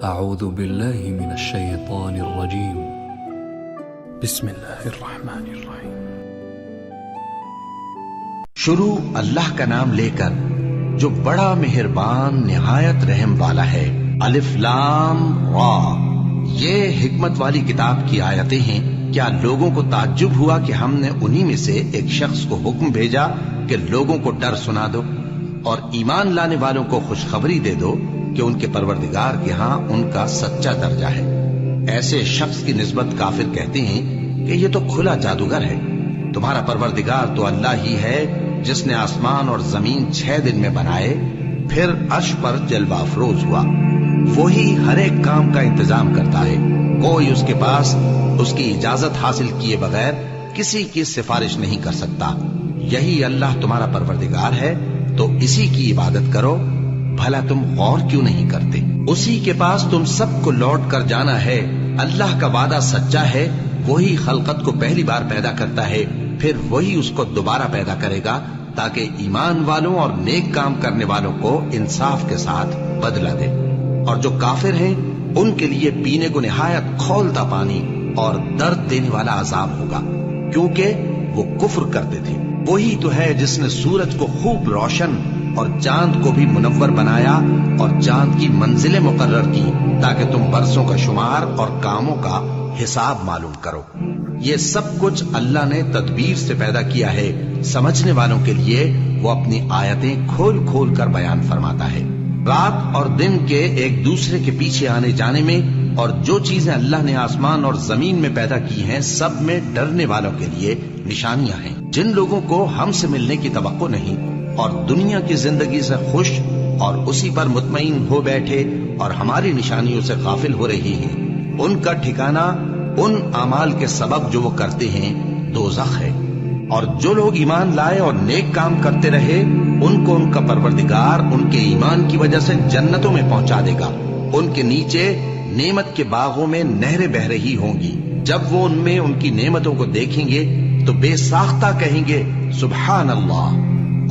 اعوذ باللہ من الشیطان الرجیم بسم اللہ الرحمن الرحیم۔ شروع اللہ کا نام لے کر جو بڑا مہربان نہایت رحم والا ہے۔ الف لام را، یہ حکمت والی کتاب کی آیتیں ہیں۔ کیا لوگوں کو تعجب ہوا کہ ہم نے انہی میں سے ایک شخص کو حکم بھیجا کہ لوگوں کو ڈر سنا دو اور ایمان لانے والوں کو خوشخبری دے دو کہ ان کے پروردگار کے ہاں ان کا سچا درجہ ہے۔ ایسے شخص کی نسبت کافر کہتے ہیں کہ یہ تو کھلا جادوگر ہے۔ تمہارا پروردگار تو اللہ ہی ہے جس نے آسمان اور زمین 6 دن میں بنائے، پھر عرش پر جلوہ افروز ہوا۔ وہی ہر ایک کام کا انتظام کرتا ہے، کوئی اس کے پاس اس کی اجازت حاصل کیے بغیر کسی کی سفارش نہیں کر سکتا۔ یہی اللہ تمہارا پروردگار ہے تو اسی کی عبادت کرو، بھلا تم غور کیوں نہیں کرتے؟ اسی کے پاس تم سب کو لوٹ کر جانا ہے۔ اللہ کا وعدہ سچا ہے، وہی خلقت کو پہلی بار پیدا کرتا ہے، پھر وہی اس کو دوبارہ پیدا کرے گا تاکہ ایمان والوں اور نیک کام کرنے والوں کو انصاف کے ساتھ بدلہ دے۔ اور جو کافر ہیں ان کے لیے پینے کو نہایت کھولتا پانی اور درد دینے والا عذاب ہوگا، کیونکہ وہ کفر کرتے تھے۔ وہی تو ہے جس نے سورج کو خوب روشن اور چاند کو بھی منور بنایا اور چاند کی منزلیں مقرر کی تاکہ تم برسوں کا شمار اور کاموں کا حساب معلوم کرو۔ یہ سب کچھ اللہ نے تدبیر سے پیدا کیا ہے، سمجھنے والوں کے لیے وہ اپنی آیتیں کھول کھول کر بیان فرماتا ہے۔ رات اور دن کے ایک دوسرے کے پیچھے آنے جانے میں اور جو چیزیں اللہ نے آسمان اور زمین میں پیدا کی ہیں سب میں ڈرنے والوں کے لیے نشانیاں ہیں۔ جن لوگوں کو ہم سے ملنے کی توقع نہیں اور دنیا کی زندگی سے خوش اور اسی پر مطمئن ہو بیٹھے اور ہماری نشانیوں سے غافل ہو رہی ہیں، ان کا ٹھکانہ ان اعمال کے سبب جو وہ کرتے ہیں دوزخ ہے۔ اور جو لوگ ایمان لائے اور نیک کام کرتے رہے ان کو ان کا پروردگار ان کے ایمان کی وجہ سے جنتوں میں پہنچا دے گا۔ ان کے نیچے نعمت کے باغوں میں نہریں بہہ رہی ہوں گی۔ جب وہ ان میں ان کی نعمتوں کو دیکھیں گے تو بے ساختہ کہیں گے سبحان اللہ،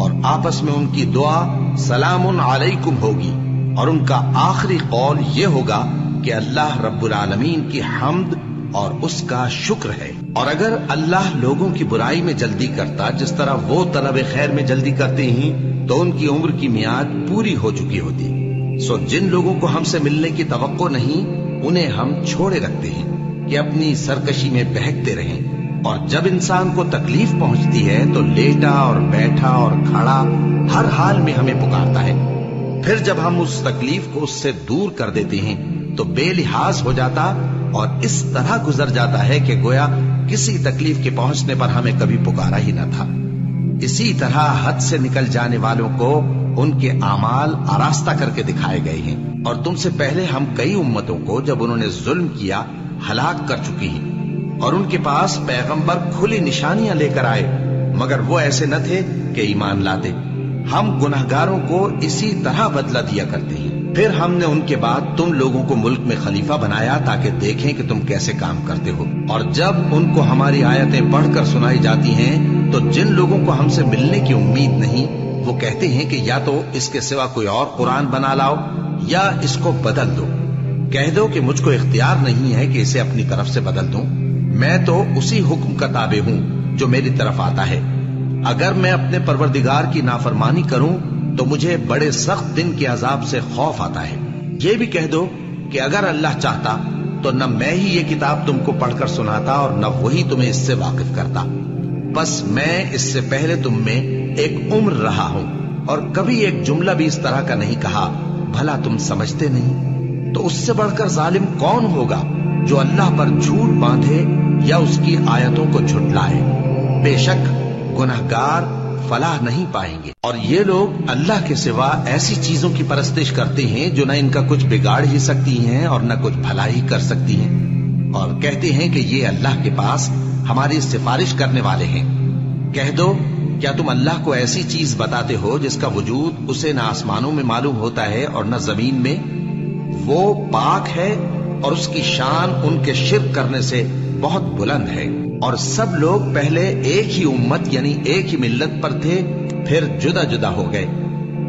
اور آپس میں ان کی دعا سلام علیکم ہوگی، اور ان کا آخری قول یہ ہوگا کہ اللہ رب العالمین کی حمد اور اس کا شکر ہے۔ اور اگر اللہ لوگوں کی برائی میں جلدی کرتا جس طرح وہ طلب خیر میں جلدی کرتے ہیں تو ان کی عمر کی میعاد پوری ہو چکی ہوتی۔ سو جن لوگوں کو ہم سے ملنے کی توقع نہیں انہیں ہم چھوڑے رکھتے ہیں کہ اپنی سرکشی میں بہکتے رہیں، اور جب انسان کو تکلیف پہنچتی ہے تو لیٹا اور بیٹھا اور کھڑا ہر حال میں ہمیں پکارتا ہے۔ پھر جب ہم اس تکلیف کو اس سے دور کر دیتے ہیں تو بے لحاظ ہو جاتا اور اس طرح گزر جاتا ہے کہ گویا کسی تکلیف کے پہنچنے پر ہمیں کبھی پکارا ہی نہ تھا۔ اسی طرح حد سے نکل جانے والوں کو ان کے اعمال آراستہ کر کے دکھائے گئے ہیں، اور تم سے پہلے ہم کئی امتوں کو جب انہوں نے ظلم کیا ہلاک کر چکی ہیں، اور ان کے پاس پیغمبر کھلی نشانیاں لے کر آئے مگر وہ ایسے نہ تھے کہ ایمان لاتے۔ ہم گناہگاروں کو اسی طرح بدلہ دیا کرتے ہیں۔ پھر ہم نے ان کے بعد تم لوگوں کو ملک میں خلیفہ بنایا تاکہ دیکھیں کہ تم کیسے کام کرتے ہو۔ اور جب ان کو ہماری آیتیں پڑھ کر سنائی جاتی ہیں تو جن لوگوں کو ہم سے ملنے کی امید نہیں وہ کہتے ہیں کہ یا تو اس کے سوا کوئی اور قرآن بنا لاؤ یا اس کو بدل دو۔ کہہ دو کہ مجھ کو اختیار نہیں ہے کہ اسے اپنی طرف سے بدل دوں، میں تو اسی حکم کا تابع ہوں جو میری طرف آتا ہے۔ اگر میں اپنے پروردگار کی نافرمانی کروں تو مجھے بڑے سخت دن کے عذاب سے خوف آتا ہے۔ یہ بھی کہہ دو کہ اگر اللہ چاہتا تو نہ میں ہی یہ کتاب تم کو پڑھ کر سناتا اور نہ وہی تمہیں اس سے واقف کرتا۔ بس میں اس سے پہلے تم میں ایک عمر رہا ہوں اور کبھی ایک جملہ بھی اس طرح کا نہیں کہا، بھلا تم سمجھتے نہیں؟ تو اس سے بڑھ کر ظالم کون ہوگا جو اللہ پر جھوٹ باندھے یا اس کی آیتوں کو جھٹلائے؟ بے شک گناہگار فلاح نہیں پائیں گے۔ اور یہ لوگ اللہ کے سوا ایسی چیزوں کی پرستش کرتے ہیں جو نہ ان کا کچھ بگاڑ ہی سکتی ہیں اور نہ کچھ بھلائی کر سکتی ہیں، اور کہتے ہیں کہ یہ اللہ کے پاس ہماری سفارش کرنے والے ہیں۔ کہہ دو کیا تم اللہ کو ایسی چیز بتاتے ہو جس کا وجود اسے نہ آسمانوں میں معلوم ہوتا ہے اور نہ زمین میں؟ وہ پاک ہے اور اس کی شان ان کے شرک کرنے سے بہت بلند ہے۔ اور سب لوگ پہلے ایک ہی امت یعنی ایک ہی ملت پر تھے، پھر جدا جدا ہو گئے۔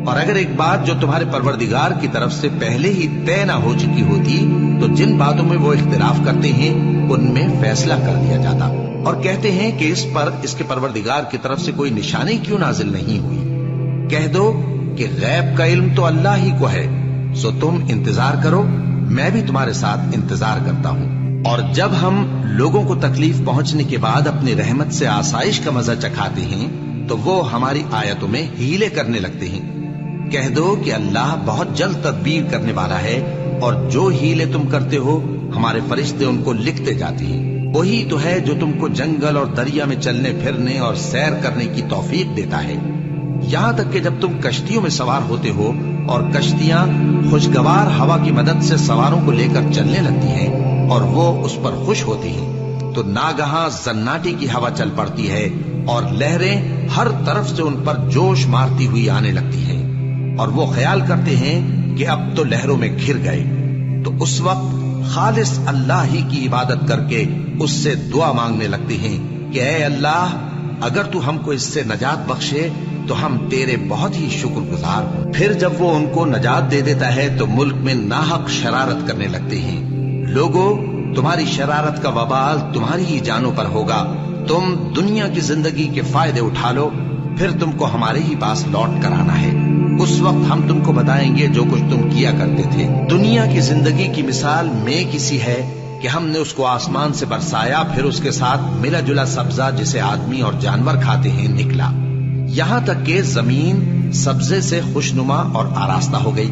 اور اگر ایک بات جو تمہارے پروردگار کی طرف سے پہلے ہی طے نہ ہو چکی ہوتی تو جن باتوں میں وہ اختلاف کرتے ہیں ان میں فیصلہ کر دیا جاتا، اور کہتے ہیں کہ اس پر اس کے پروردگار کی طرف سے کوئی نشانی کیوں نازل نہیں ہوئی۔ کہہ دو کہ غیب کا علم تو اللہ ہی کو ہے، سو تم انتظار کرو، میں بھی تمہارے ساتھ انتظار کرتا ہوں۔ اور جب ہم لوگوں کو تکلیف پہنچنے کے بعد اپنی رحمت سے آسائش کا مزہ چکھاتے ہیں تو وہ ہماری آیتوں میں ہیلے کرنے لگتے ہیں۔ کہہ دو کہ اللہ بہت جلد تدبیر کرنے والا ہے، اور جو ہیلے تم کرتے ہو ہمارے فرشتے ان کو لکھتے جاتے ہیں۔ وہی تو ہے جو تم کو جنگل اور دریا میں چلنے پھرنے اور سیر کرنے کی توفیق دیتا ہے، یہاں تک کہ جب تم کشتیوں میں سوار ہوتے ہو اور کشتیاں خوشگوار ہوا کی مدد سے سواروں کو لے کر چلنے لگتی ہیں اور وہ اس پر خوش ہوتی ہیں، تو ناگہاں زناٹی کی ہوا چل پڑتی ہے اور لہریں ہر طرف سے ان پر جوش مارتی ہوئی آنے لگتی ہیں، اور وہ خیال کرتے ہیں کہ اب تو لہروں میں گھر گئے۔ تو اس وقت خالص اللہ ہی کی عبادت کر کے اس سے دعا مانگنے لگتے ہیں کہ اے اللہ، اگر تو ہم کو اس سے نجات بخشے تو ہم تیرے بہت ہی شکر گزار ہوں۔ پھر جب وہ ان کو نجات دے دیتا ہے تو ملک میں ناحق شرارت کرنے لگتے ہیں۔ لوگوں، تمہاری شرارت کا وبال تمہاری ہی جانوں پر ہوگا، تم دنیا کی زندگی کے فائدے اٹھا لو، پھر تم کو ہمارے ہی پاس لوٹ کر آنا ہے۔ اس وقت ہم تم کو بتائیں گے جو کچھ تم کیا کرتے تھے۔ دنیا کی زندگی کی مثال میں کسی ہے کہ ہم نے اس کو آسمان سے برسایا، پھر اس کے ساتھ ملا جلا سبزہ جسے آدمی اور جانور کھاتے ہیں نکلا، یہاں تک کہ زمین سبزے سے خوشنما اور آراستہ ہو گئی،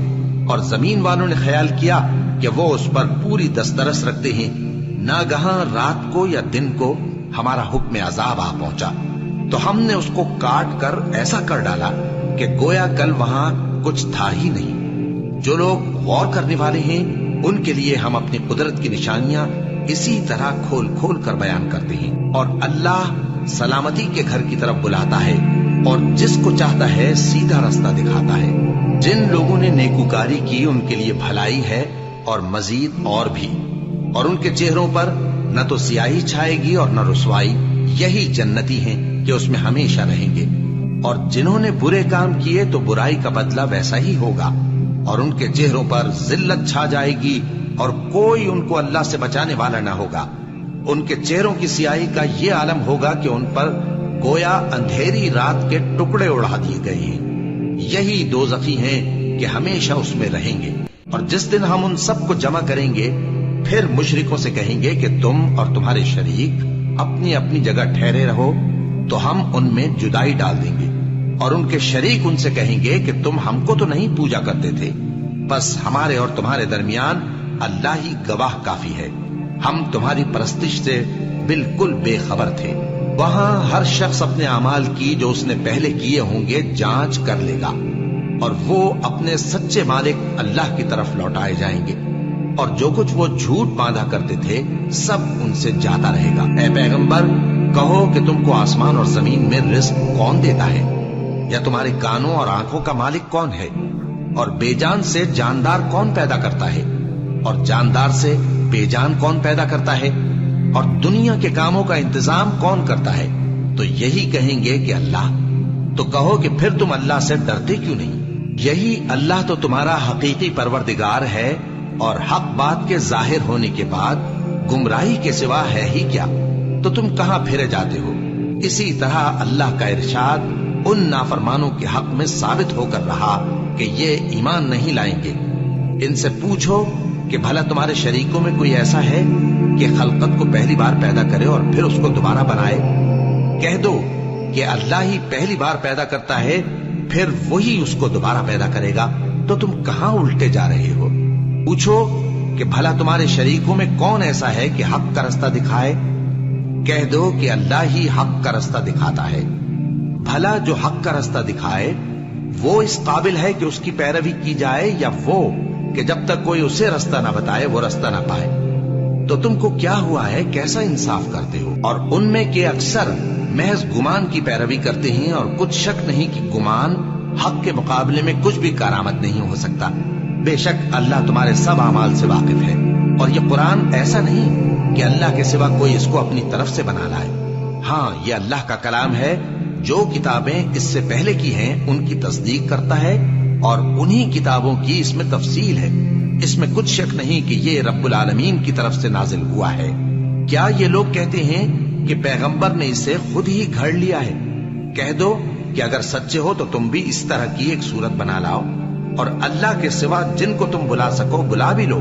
اور زمین والوں نے خیال کیا کہ وہ اس پر پوری دسترس رکھتے ہیں۔ ناگہاں رات کو یا دن کو ہمارا حکم عذاب آ پہنچا تو ہم نے اس کو کاٹ کر ایسا کر ڈالا کہ گویا کل وہاں کچھ تھا ہی نہیں۔ جو لوگ غور کرنے والے ہیں ان کے لیے ہم اپنی قدرت کی نشانیاں اسی طرح کھول کھول کر بیان کرتے ہیں، اور اللہ سلامتی کے گھر کی طرف بلاتا ہے اور جس کو چاہتا ہے سیدھا رستہ دکھاتا ہے۔ جن لوگوں نے نیکوکاری کی ان کے لیے بھلائی ہے اور مزید اور بھی، اور ان کے چہروں پر نہ تو سیاہی چھائے گی اور نہ رسوائی، یہی جنتی ہیں کہ اس میں ہمیشہ رہیں گے۔ اور جنہوں نے برے کام کیے تو برائی کا بدلہ ویسا ہی ہوگا، اور ان کے چہروں پر ذلت چھا جائے گی اور کوئی ان کو اللہ سے بچانے والا نہ ہوگا۔ ان کے چہروں کی سیاہی کا یہ عالم ہوگا کہ ان پر گویا اندھیری رات کے ٹکڑے اڑا دیے گئے ہیں۔ یہی دوزخی ہیں کہ ہمیشہ اس میں رہیں گے۔ اور جس دن ہم ان سب کو جمع کریں گے پھر مشرکوں سے کہیں گے کہ تم اور تمہارے شریک اپنی اپنی جگہ ٹھہرے رہو، تو ہم ان میں جدائی ڈال دیں گے، اور ان کے شریک ان سے کہیں گے کہ تم ہم کو تو نہیں پوجا کرتے تھے، بس ہمارے اور تمہارے درمیان اللہ ہی گواہ کافی ہے، ہم تمہاری پرستش سے بالکل بے خبر تھے۔ وہاں ہر شخص اپنے اعمال کی جو اس نے پہلے کیے ہوں گے جانچ کر لے گا، اور وہ اپنے سچے مالک اللہ کی طرف لوٹائے جائیں گے، اور جو کچھ وہ جھوٹ باندھا کرتے تھے سب ان سے جاتا رہے گا۔ اے پیغمبر، کہو کہ تم کو آسمان اور زمین میں رزق کون دیتا ہے، یا تمہارے کانوں اور آنکھوں کا مالک کون ہے، اور بے جان سے جاندار کون پیدا کرتا ہے، اور جاندار سے بے جان کون پیدا کرتا ہے، اور دنیا کے کاموں کا انتظام کون کرتا ہے؟ تو یہی کہیں گے کہ اللہ۔ تو کہو کہ پھر تم اللہ سے ڈرتے کیوں نہیں؟ یہی اللہ تو تمہارا حقیقی پروردگار ہے، اور حق بات کے ظاہر ہونے کے بعد گمراہی کے سوا ہے ہی کیا؟ تو تم کہاں پھرے جاتے ہو؟ اسی طرح اللہ کا ارشاد ان نافرمانوں کے حق میں ثابت ہو کر رہا کہ یہ ایمان نہیں لائیں گے۔ ان سے پوچھو کہ بھلا تمہارے شریکوں میں کوئی ایسا ہے کہ خلقت کو پہلی بار پیدا کرے اور پھر اس کو دوبارہ بنائے؟ کہہ دو کہ اللہ ہی پہلی بار پیدا کرتا ہے، پھر وہی اس کو دوبارہ پیدا کرے گا، تو تم کہاں الٹے جا رہے ہو؟ پوچھو کہ بھلا تمہارے شریکوں میں کون ایسا ہے کہ حق کا رستہ دکھائے؟ کہہ دو کہ اللہ ہی حق کا رستہ دکھاتا ہے۔ بھلا جو حق کا رستہ دکھائے وہ اس قابل ہے کہ اس کی پیروی کی جائے، یا وہ کہ جب تک کوئی اسے رستہ نہ بتائے وہ رستہ نہ پائے؟ تو تم کو کیا ہوا ہے، کیسا انصاف کرتے ہو؟ اور ان میں کے اکثر محض گمان کی پیروی کرتے ہیں، اور کچھ شک نہیں کہ گمان حق کے مقابلے میں کچھ بھی کارآمد نہیں ہو سکتا۔ بے شک اللہ تمہارے سب اعمال سے واقف ہے، اور یہ قرآن ایسا نہیں کہ اللہ کے سوا کوئی اس کو اپنی طرف سے بنا لائے۔ ہاں، یہ اللہ کا کلام ہے، جو کتابیں اس سے پہلے کی ہیں ان کی تصدیق کرتا ہے، اور انہی کتابوں کی اس میں تفصیل ہے۔ اس میں کچھ شک نہیں کہ یہ رب العالمین کی طرف سے نازل ہوا ہے۔ کیا یہ لوگ کہتے ہیں کہ پیغمبر نے اسے خود ہی گھڑ لیا ہے؟ کہہ دو کہ اگر سچے ہو تو تم بھی اس طرح کی ایک صورت بنا لاؤ، اور اللہ کے سوا جن کو تم بلا سکو بلا بھی لو۔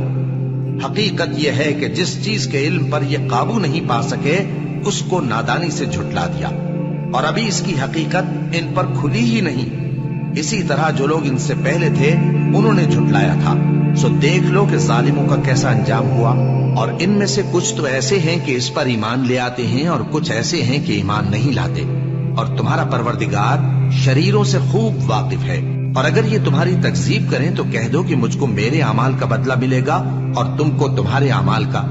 حقیقت یہ ہے کہ جس چیز کے علم پر یہ قابو نہیں پا سکے اس کو نادانی سے جھٹلا دیا، اور ابھی اس کی حقیقت ان پر کھلی ہی نہیں۔ اسی طرح جو لوگ ان سے پہلے تھے انہوں نے جھٹلایا تھا، سو دیکھ لو کہ ظالموں کا کیسا انجام ہوا۔ اور ان میں سے کچھ تو ایسے ہیں کہ اس پر ایمان لے آتے ہیں، اور کچھ ایسے ہیں کہ ایمان نہیں لاتے، اور تمہارا پروردگار شریروں سے خوب واقف ہے۔ اور اگر یہ تمہاری تکذیب کریں تو کہہ دو کہ مجھ کو میرے اعمال کا بدلہ ملے گا اور تم کو تمہارے اعمال کا۔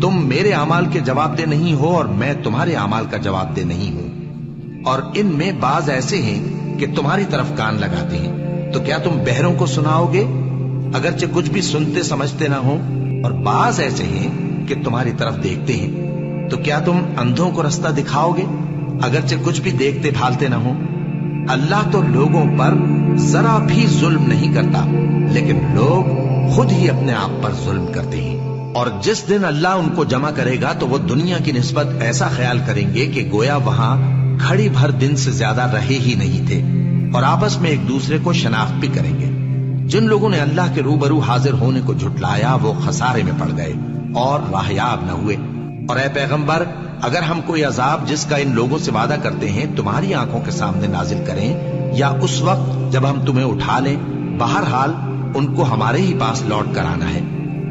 تم میرے اعمال کے جواب دہ نہیں ہو اور میں تمہارے اعمال کا جواب دہ نہیں ہوں۔ اور ان میں بعض ایسے ہیں کہ تمہاری طرف کان لگاتے ہیں، تو کیا تم بہروں کو سناؤ گے اگرچہ کچھ بھی سنتے سمجھتے نہ ہو؟ اور بعض ایسے ہیں کہ تمہاری طرف دیکھتے ہیں، تو کیا تم اندھوں کو رستہ دکھاؤ گے اگرچہ کچھ بھی دیکھتے بھالتے نہ ہو؟ اللہ تو لوگوں پر ذرا بھی ظلم نہیں کرتا، لیکن لوگ خود ہی اپنے آپ پر ظلم کرتے ہیں۔ اور جس دن اللہ ان کو جمع کرے گا تو وہ دنیا کی نسبت ایسا خیال کریں گے کہ گویا وہاں گھڑی بھر دن سے زیادہ رہے ہی نہیں تھے، اور آپس میں ایک دوسرے کو شناخت بھی کریں گے۔ جن لوگوں نے اللہ کے روبرو حاضر ہونے کو جھٹلایا وہ خسارے میں پڑ گئے اور راہیاب نہ ہوئے۔ اور اے پیغمبر، اگر ہم کوئی عذاب جس کا ان لوگوں سے وعدہ کرتے ہیں تمہاری آنکھوں کے سامنے نازل کریں، یا اس وقت جب ہم تمہیں اٹھا لیں، بہرحال ان کو ہمارے ہی پاس لوٹ کر آنا ہے۔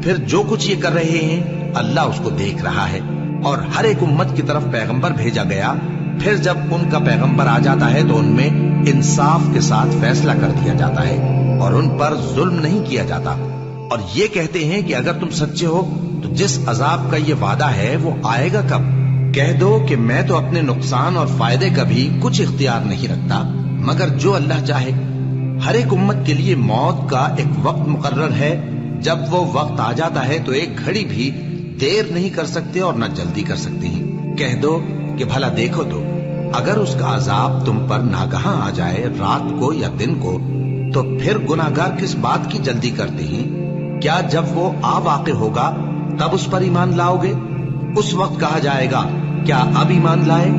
پھر جو کچھ یہ کر رہے ہیں اللہ اس کو دیکھ رہا ہے۔ اور ہر ایک امت کی طرف پیغمبر بھیجا گیا، پھر جب ان کا پیغمبر آ جاتا ہے تو ان میں انصاف کے ساتھ فیصلہ کر دیا جاتا ہے اور ان پر ظلم نہیں کیا جاتا۔ اور یہ کہتے ہیں کہ اگر تم سچے ہو تو جس عذاب کا یہ وعدہ ہے وہ آئے گا کب؟ کہہ دو کہ میں تو اپنے نقصان اور فائدے کا بھی کچھ اختیار نہیں رکھتا مگر جو اللہ چاہے۔ ہر ایک امت کے لیے موت کا ایک وقت مقرر ہے، جب وہ وقت آ جاتا ہے تو ایک گھڑی بھی دیر نہیں کر سکتے اور نہ جلدی کر سکتے ہیں۔ کہہ دو کہ بھلا دیکھو تو اگر اس کا عذاب تم پر ناگہاں آ جائے رات کو یا دن کو تو پھر گناہگار کس بات کی جلدی کرتے ہیں؟ کیا جب وہ آ واقع ہوگا تب اس پر ایمان لاؤ گے؟ اس وقت کہا جائے گا کیا اب ایمان لائے؟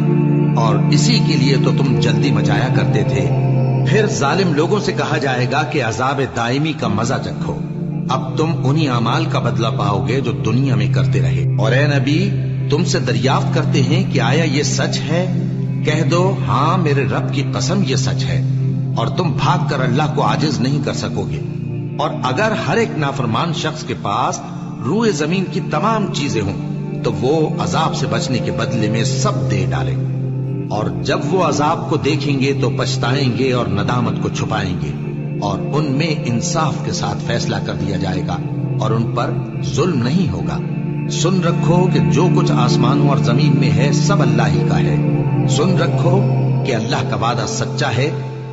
اور اسی کے لیے تو تم جلدی مچایا کرتے تھے۔ پھر ظالم لوگوں سے کہا جائے گا کہ عذاب دائمی کا مزہ چکھو، اب تم انہی اعمال کا بدلہ پاؤ گے جو دنیا میں کرتے رہے۔ اور اے نبی، تم سے دریافت کرتے ہیں کہ آیا یہ سچ ہے؟ کہہ دو ہاں میرے رب کی قسم یہ سچ ہے، اور تم بھاگ کر اللہ کو عاجز نہیں کر سکو گے۔ اور اگر ہر ایک نافرمان شخص کے پاس روئے زمین کی تمام چیزیں ہوں تو وہ عذاب سے بچنے کے بدلے میں سب دے ڈالے، اور جب وہ عذاب کو دیکھیں گے تو پچھتائیں گے اور ندامت کو چھپائیں گے، اور ان میں انصاف کے ساتھ فیصلہ کر دیا جائے گا اور ان پر ظلم نہیں ہوگا۔ سن رکھو کہ جو کچھ آسمانوں اور زمین میں ہے سب اللہ ہی کا ہے۔ سن رکھو کہ اللہ کا وعدہ سچا ہے،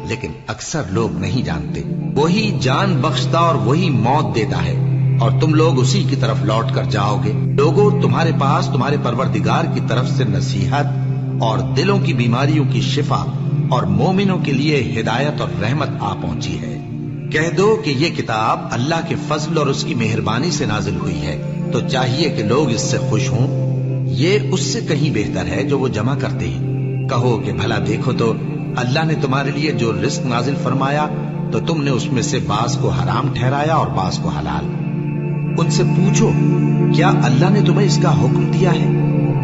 لیکن اکثر لوگ نہیں جانتے۔ وہی جان بخشتا اور وہی موت دیتا ہے، اور تم لوگ اسی کی طرف لوٹ کر جاؤ گے۔ لوگوں، تمہارے پاس تمہارے پروردگار کی طرف سے نصیحت اور دلوں کی بیماریوں کی شفا اور مومنوں کے لیے ہدایت اور رحمت آ پہنچی ہے۔ کہہ دو کہ یہ کتاب اللہ کے فضل اور اس کی مہربانی سے نازل ہوئی ہے، تو چاہیے کہ لوگ اس سے خوش ہوں۔ یہ اس سے کہیں بہتر ہے جو وہ جمع کرتے ہیں۔ کہو کہ بھلا دیکھو تو اللہ نے تمہارے لیے جو رزق نازل فرمایا تو تم نے اس میں سے بعض کو حرام ٹھہرایا اور بعض کو حلال۔ ان سے پوچھو کیا اللہ نے تمہیں اس کا حکم دیا ہے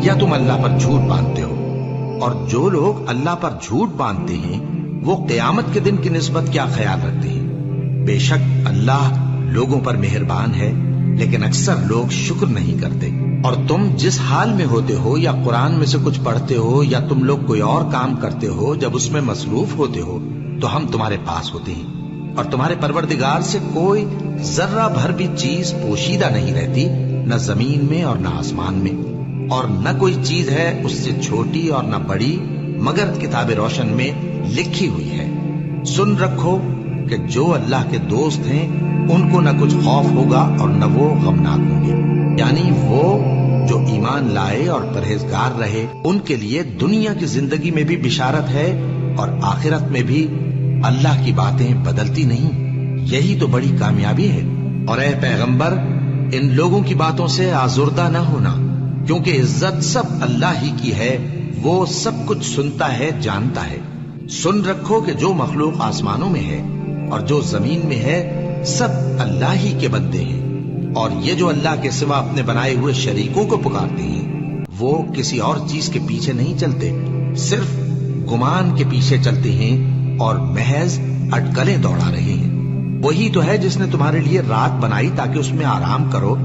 یا تم اللہ پر جھوٹ باندھتے ہو؟ اور جو لوگ اللہ پر جھوٹ باندھتے ہیں وہ قیامت کے دن کی نسبت کیا خیال رکھتے ہیں؟ بے شک اللہ لوگوں پر مہربان ہے، لیکن اکثر لوگ شکر نہیں کرتے۔ اور تم جس حال میں ہوتے ہو یا قرآن میں سے کچھ پڑھتے ہو یا تم لوگ کوئی اور کام کرتے ہو، جب اس میں مصروف ہوتے ہو تو ہم تمہارے پاس ہوتے ہیں، اور تمہارے پروردگار سے کوئی ذرہ بھر بھی چیز پوشیدہ نہیں رہتی، نہ زمین میں اور نہ آسمان میں، اور نہ کوئی چیز ہے اس سے چھوٹی اور نہ بڑی مگر کتاب روشن میں لکھی ہوئی ہے۔ سن رکھو کہ جو اللہ کے دوست ہیں ان کو نہ کچھ خوف ہوگا اور نہ وہ غمناک ہوں گے، یعنی وہ جو ایمان لائے اور پرہیزگار رہے ان کے لیے دنیا کی زندگی میں بھی بشارت ہے اور آخرت میں بھی۔ اللہ کی باتیں بدلتی نہیں، یہی تو بڑی کامیابی ہے۔ اور اے پیغمبر، ان لوگوں کی باتوں سے آزردہ نہ ہونا، کیونکہ عزت سب اللہ ہی کی ہے، وہ سب کچھ سنتا ہے، جانتا ہے۔ سن رکھو کہ جو مخلوق آسمانوں میں ہے اور جو زمین میں ہے سب اللہ ہی کے بندے ہیں، اور یہ جو اللہ کے سوا اپنے بنائے ہوئے شریکوں کو پکارتے ہیں وہ کسی اور چیز کے پیچھے نہیں چلتے، صرف گمان کے پیچھے چلتے ہیں اور محض اٹکلیں دوڑا رہے ہیں۔ وہی تو ہے جس نے تمہارے لیے رات بنائی تاکہ اس میں آرام کرو،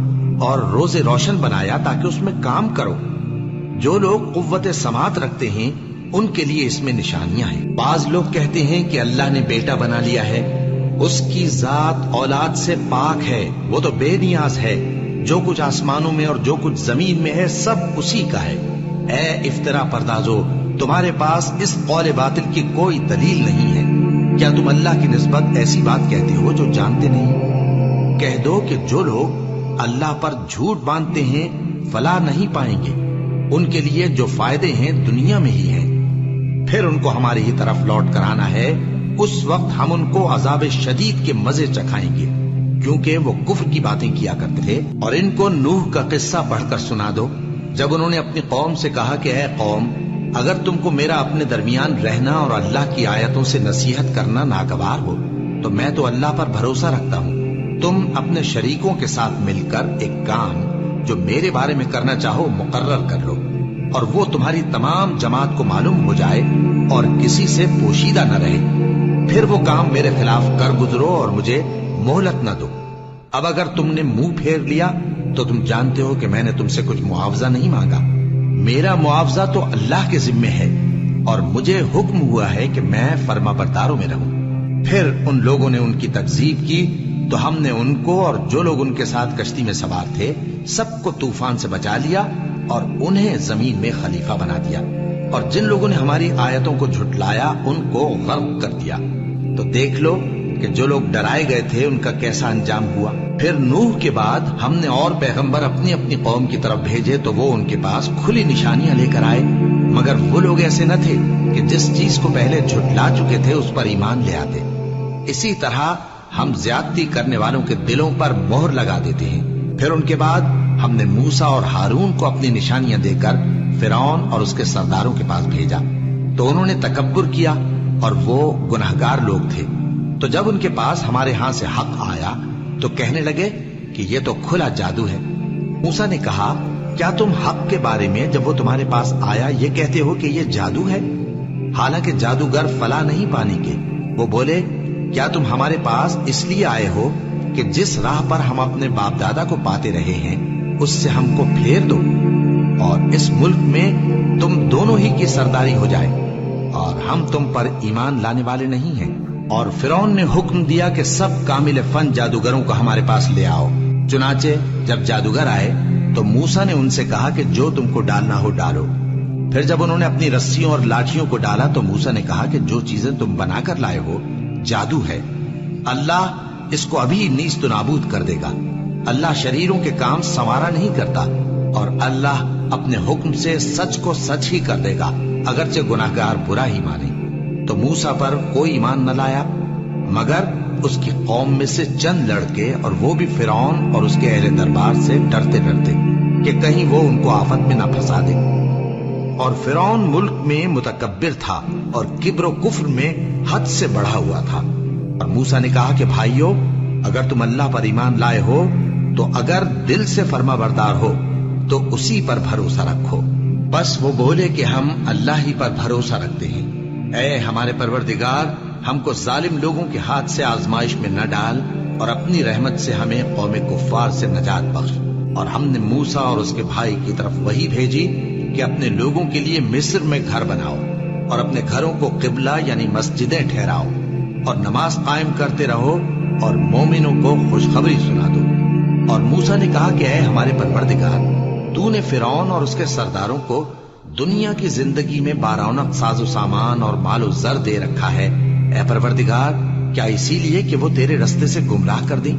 اور روز روشن بنایا تاکہ اس میں کام کرو۔ جو لوگ قوت سماعت رکھتے ہیں ان کے لیے اس میں نشانیاں ہیں۔ بعض لوگ کہتے ہیں کہ اللہ نے بیٹا بنا لیا ہے، اس کی ذات اولاد سے پاک ہے، وہ تو بے نیاز ہے، جو کچھ آسمانوں میں اور جو کچھ زمین میں ہے سب اسی کا ہے۔ اے افترا پردازو، تمہارے پاس اس قول باطل کی کوئی دلیل نہیں ہے۔ کیا تم اللہ کی نسبت ایسی بات کہتے ہو جو جانتے نہیں؟ کہہ دو کہ جو لوگ اللہ پر جھوٹ باندھتے ہیں فلاح نہیں پائیں گے، ان کے لیے جو فائدے ہیں دنیا میں ہی ہیں، پھر ان کو ہماری ہی طرف لوٹ کر آنا ہے، اس وقت ہم ان کو عذاب شدید کے مزے چکھائیں گے، کیونکہ وہ کفر کی باتیں کیا کرتے تھے۔ اور ان کو نوح کا قصہ پڑھ کر سنا دو، جب انہوں نے اپنی قوم سے کہا کہ اے قوم، اگر تم کو میرا اپنے درمیان رہنا اور اللہ کی آیتوں سے نصیحت کرنا ناگوار ہو تو میں تو اللہ پر بھروسہ رکھتا ہوں، تم اپنے شریکوں کے ساتھ مل کر ایک کام جو میرے بارے میں کرنا چاہو مقرر کر لو، اور وہ تمہاری تمام جماعت کو معلوم ہو جائے اور کسی سے پوشیدہ نہ رہے، پھر وہ کام میرے خلاف کر گزرو اور مجھے مہلت نہ دو۔ اب اگر تم نے منہ پھیر لیا تو تم جانتے ہو کہ میں نے تم سے کچھ معاوضہ نہیں مانگا، میرا معاوضہ تو اللہ کے ذمے ہے، اور مجھے حکم ہوا ہے کہ میں فرما برداروں میں رہوں۔ پھر ان لوگوں نے ان کی تکذیب کی تو ہم نے ان کو اور جو لوگ ان کے ساتھ کشتی میں سوار تھے سب کو طوفان سے بچا لیا اور انہیں زمین میں خلیفہ بنا دیا، اور جن لوگوں نے ہماری آیتوں کو جھٹلایا ان کو غرق کر دیا۔ تو دیکھ لو کہ جو لوگ ڈرائے گئے تھے ان کا کیسا انجام ہوا۔ پھر نوح کے بعد ہم نے اور پیغمبر اپنی اپنی قوم کی طرف بھیجے تو وہ ان کے پاس کھلی نشانیاں لے کر آئے، مگر وہ لوگ ایسے نہ تھے کہ جس چیز کو پہلے جھٹلا چکے تھے اس پر ایمان لے آتے۔ اسی طرح ہم زیادتی کرنے والوں کے دلوں پر مہر لگا دیتے ہیں۔ پھر ان کے بعد ہم نے موسیٰ اور ہارون کو اپنی نشانیاں دے کر فرعون اور اس کے سرداروں کے پاس بھیجا، تو انہوں نے تکبر کیا اور وہ گناہگار لوگ تھے۔ تو جب ان کے پاس ہمارے ہاں سے حق آیا تو کہنے لگے کہ یہ تو کھلا جادو ہے۔ موسیٰ نے کہا، کیا تم حق کے بارے میں جب وہ تمہارے پاس آیا یہ کہتے ہو کہ یہ جادو ہے؟ حالانکہ جادوگر فلاح نہیں پانے کے۔ وہ بولے، کیا تم ہمارے پاس اس لیے آئے ہو کہ جس راہ پر ہم اپنے باپ دادا کو پاتے رہے ہیں اس سے ہم کو پھیر دو، اور اس ملک میں تم دونوں ہی کی سرداری ہو جائے، اور ہم تم پر ایمان لانے والے نہیں ہیں۔ اور فرعون نے حکم دیا کہ سب کامل فن جادوگروں کو ہمارے پاس لے آؤ۔ چنانچہ جب جادوگر آئے تو موسیٰ نے ان سے کہا کہ جو تم کو ڈالنا ہو ڈالو۔ پھر جب انہوں نے اپنی رسیوں اور لاٹھیوں کو ڈالا تو موسیٰ نے کہا کہ جو چیزیں تم بنا کر لائے ہو جادو ہے، اللہ اس کو ابھی نیست و نابود کر دے گا۔ اللہ شریروں کے کام سنوارا نہیں کرتا، اور اللہ اپنے حکم سے سچ کو سچ ہی کر دے گا، اگرچہ گناہگار برا ہی مانے۔ تو موسیٰ پر کوئی ایمان نہ لایا مگر اس کی قوم میں سے چند لڑکے، اور وہ بھی فرعون اور اس کے اہل دربار سے ڈرتے ڈرتے کہ کہیں وہ ان کو آفت میں نہ پھنسا دے۔ اور فرعون ملک میں متکبر تھا اور کبر و کفر میں حد سے بڑھا ہوا تھا۔ اور موسیٰ نے کہا کہ بھائیو، اگر تم اللہ پر ایمان لائے ہو تو اگر دل سے فرما بردار ہو تو اسی پر بھروسہ رکھو۔ بس وہ بولے کہ ہم اللہ ہی پر بھروسہ رکھتے ہیں۔ اے ہمارے پروردگار، ہم کو ظالم لوگوں کے ہاتھ سے آزمائش میں نہ ڈال، اور اپنی رحمت سے ہمیں قوم کفار سے نجات بخش۔ اور ہم نے موسیٰ اور اس کے بھائی کی طرف وحی بھیجی کہ اپنے لوگوں کے لیے مصر میں گھر بناؤ، اور اپنے گھروں کو قبلہ یعنی مسجدیں ٹھہراؤ، اور نماز قائم کرتے رہو، اور مومنوں کو خوشخبری سنا دو۔ اور موسیٰ نے کہا کہ اے ہمارے پروردگار، تو نے فرعون اور اس کے سرداروں کو دنیا کی زندگی میں بارونق ساز و سامان اور مال و زر دے رکھا ہے۔ اے پروردگار، کیا اسی لیے کہ وہ تیرے رستے سے گمراہ کر دیں؟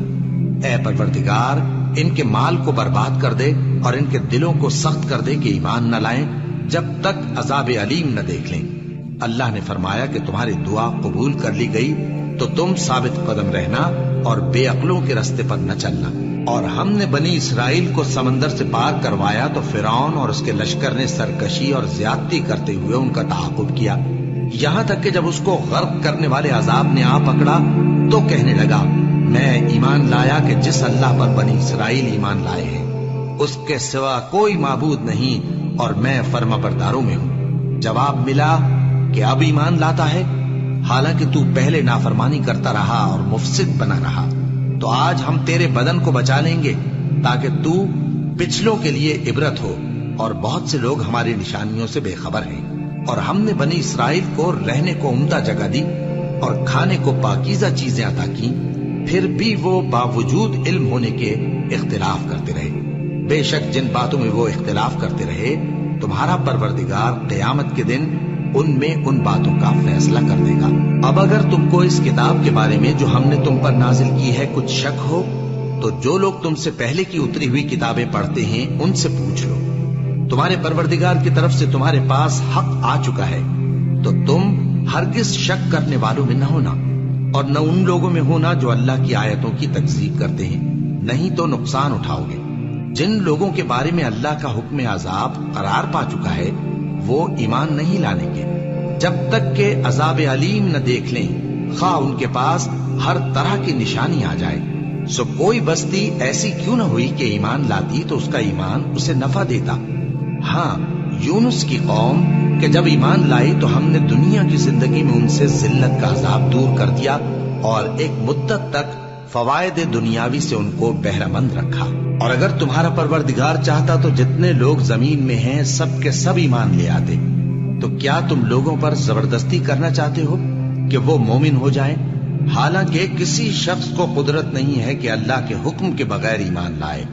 اے پروردگار، ان کے مال کو برباد کر دے اور ان کے دلوں کو سخت کر دے کہ ایمان نہ لائیں جب تک عذاب علیم نہ دیکھ لیں۔ اللہ نے فرمایا کہ تمہاری دعا قبول کر لی گئی، تو تم ثابت قدم رہنا اور بے عقلوں کے راستے پر نہ چلنا۔ اور ہم نے بنی اسرائیل کو سمندر سے پار کروایا تو فرعون اور اس کے لشکر نے سرکشی اور زیادتی کرتے ہوئے ان کا تعاقب کیا، یہاں تک کہ جب اس کو غرق کرنے والے عذاب نے آ پکڑا تو کہنے لگا میں ایمان لایا کہ جس اللہ پر بنی اسرائیل ایمان لائے ہیں اس کے سوا کوئی معبود نہیں اور میں فرما برداروں میں ہوں۔ جواب ملا کہ اب ایمان لاتا ہے، حالانکہ تو پہلے نافرمانی کرتا رہا اور مفسد بنا رہا، تو آج ہم تیرے بدن کو بچا لیں گے تاکہ تو پچھلوں کے لیے عبرت ہو، اور بہت سے لوگ ہماری نشانیوں سے بے خبر ہیں۔ اور ہم نے بنی اسرائیل کو رہنے کو عمدہ جگہ دی اور کھانے کو پاکیزہ چیزیں عطا کی، پھر بھی وہ باوجود علم ہونے کے اختلاف کرتے رہے۔ بے شک جن باتوں میں وہ اختلاف کرتے رہے تمہارا پروردگار قیامت کے دن ان میں ان باتوں کا فیصلہ کر دے گا۔ اب اگر تم کو اس کتاب کے بارے میں جو ہم نے تم پر نازل کی ہے کچھ شک ہو تو جو لوگ تم سے پہلے کی اتری ہوئی کتابیں پڑھتے ہیں ان سے پوچھ لو، تمہارے پروردگار کی طرف سے تمہارے پاس حق آ چکا ہے، تو تم ہرگز شک کرنے والوں میں نہ ہونا اور نہ ان لوگوں میں ہونا جو اللہ کی آیتوں کی تکذیب کرتے ہیں، نہیں تو نقصان اٹھاؤ گے۔ جن لوگوں کے بارے میں اللہ کا حکم عذاب قرار پا چکا ہے وہ ایمان نہیں لانے گے جب تک کہ عذاب علیم نہ دیکھ لیں، خواہ ان کے پاس ہر طرح کی نشانی آ جائے۔ سو کوئی بستی ایسی کیوں نہ ہوئی کہ ایمان لاتی تو اس کا ایمان اسے نفع دیتا۔ ہاں، یونس کی قوم کہ جب ایمان لائی تو ہم نے دنیا کی زندگی میں ان سے ذلت کا عذاب دور کر دیا اور ایک مدت تک فوائد دنیاوی سے ان کو بہرہ مند رکھا۔ اور اگر تمہارا پروردگار چاہتا تو جتنے لوگ زمین میں ہیں سب کے سب ایمان لے آتے، تو کیا تم لوگوں پر زبردستی کرنا چاہتے ہو کہ وہ مومن ہو جائیں؟ حالانکہ کسی شخص کو قدرت نہیں ہے کہ اللہ کے حکم کے بغیر ایمان لائے،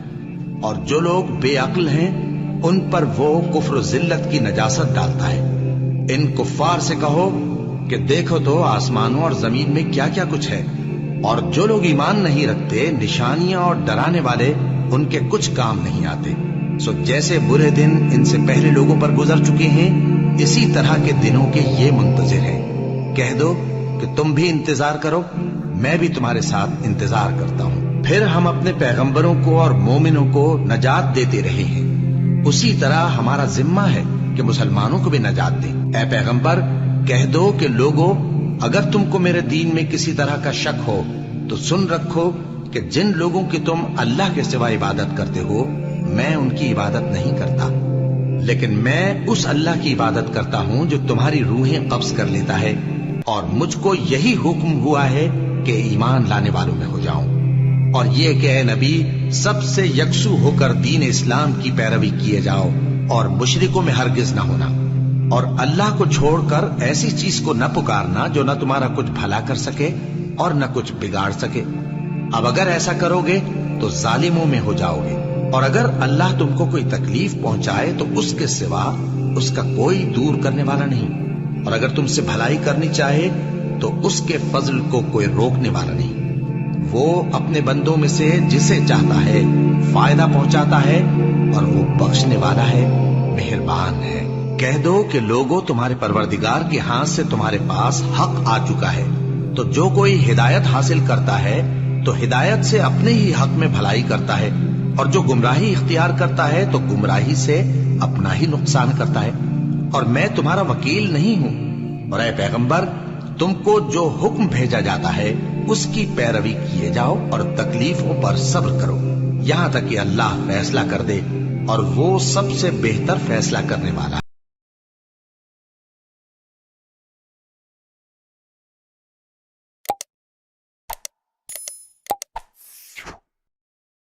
اور جو لوگ بے عقل ہیں ان پر وہ کفر و ذلت کی نجاست ڈالتا ہے۔ ان کفار سے کہو کہ دیکھو تو آسمانوں اور زمین میں کیا کیا کچھ ہے، اور جو لوگ ایمان نہیں رکھتے نشانیاں اور ڈرانے والے ان کے کچھ کام نہیں آتے۔ سو جیسے برے دن ان سے پہلے لوگوں پر گزر چکے ہیں اسی طرح کے دنوں کے یہ منتظر ہیں۔ کہہ دو کہ تم بھی انتظار کرو، میں بھی تمہارے ساتھ انتظار کرتا ہوں۔ پھر ہم اپنے پیغمبروں کو اور مومنوں کو نجات دیتے رہے ہیں، اسی طرح ہمارا ذمہ ہے کہ مسلمانوں کو بھی نجات دیں۔ اے پیغمبر کہہ دو کہ لوگو اگر تم کو میرے دین میں کسی طرح کا شک ہو تو سن رکھو کہ جن لوگوں کی تم اللہ کے سوا عبادت کرتے ہو میں ان کی عبادت نہیں کرتا، لیکن میں اس اللہ کی عبادت کرتا ہوں جو تمہاری روحیں قبض کر لیتا ہے، اور مجھ کو یہی حکم ہوا ہے کہ ایمان لانے والوں میں ہو جاؤں، اور یہ کہ اے نبی سب سے یکسو ہو کر دین اسلام کی پیروی کیے جاؤ اور مشرکوں میں ہرگز نہ ہونا، اور اللہ کو چھوڑ کر ایسی چیز کو نہ پکارنا جو نہ تمہارا کچھ بھلا کر سکے اور نہ کچھ بگاڑ سکے۔ اب اگر ایسا کرو گے تو ظالموں میں ہو جاؤ گے، اور اگر اللہ تم کو کوئی تکلیف پہنچائے تو اس کے سوا اس کا کوئی دور کرنے والا نہیں، اور اگر تم سے بھلائی کرنی چاہے تو اس کے فضل کو کوئی روکنے والا نہیں۔ وہ اپنے بندوں میں سے جسے چاہتا ہے فائدہ پہنچاتا ہے، اور وہ بخشنے والا ہے، مہربان ہے۔ کہہ دو کہ لوگوں تمہارے پروردگار کے ہاتھ سے تمہارے پاس حق آ چکا ہے، تو جو کوئی ہدایت حاصل کرتا ہے تو ہدایت سے اپنے ہی حق میں بھلائی کرتا ہے، اور جو گمراہی اختیار کرتا ہے تو گمراہی سے اپنا ہی نقصان کرتا ہے، اور میں تمہارا وکیل نہیں ہوں۔ اور اے پیغمبر تم کو جو حکم بھیجا جاتا ہے اس کی پیروی کیے جاؤ اور تکلیفوں پر صبر کرو یہاں تک کہ اللہ فیصلہ کر دے، اور وہ سب سے بہتر فیصلہ کرنے والا ہے۔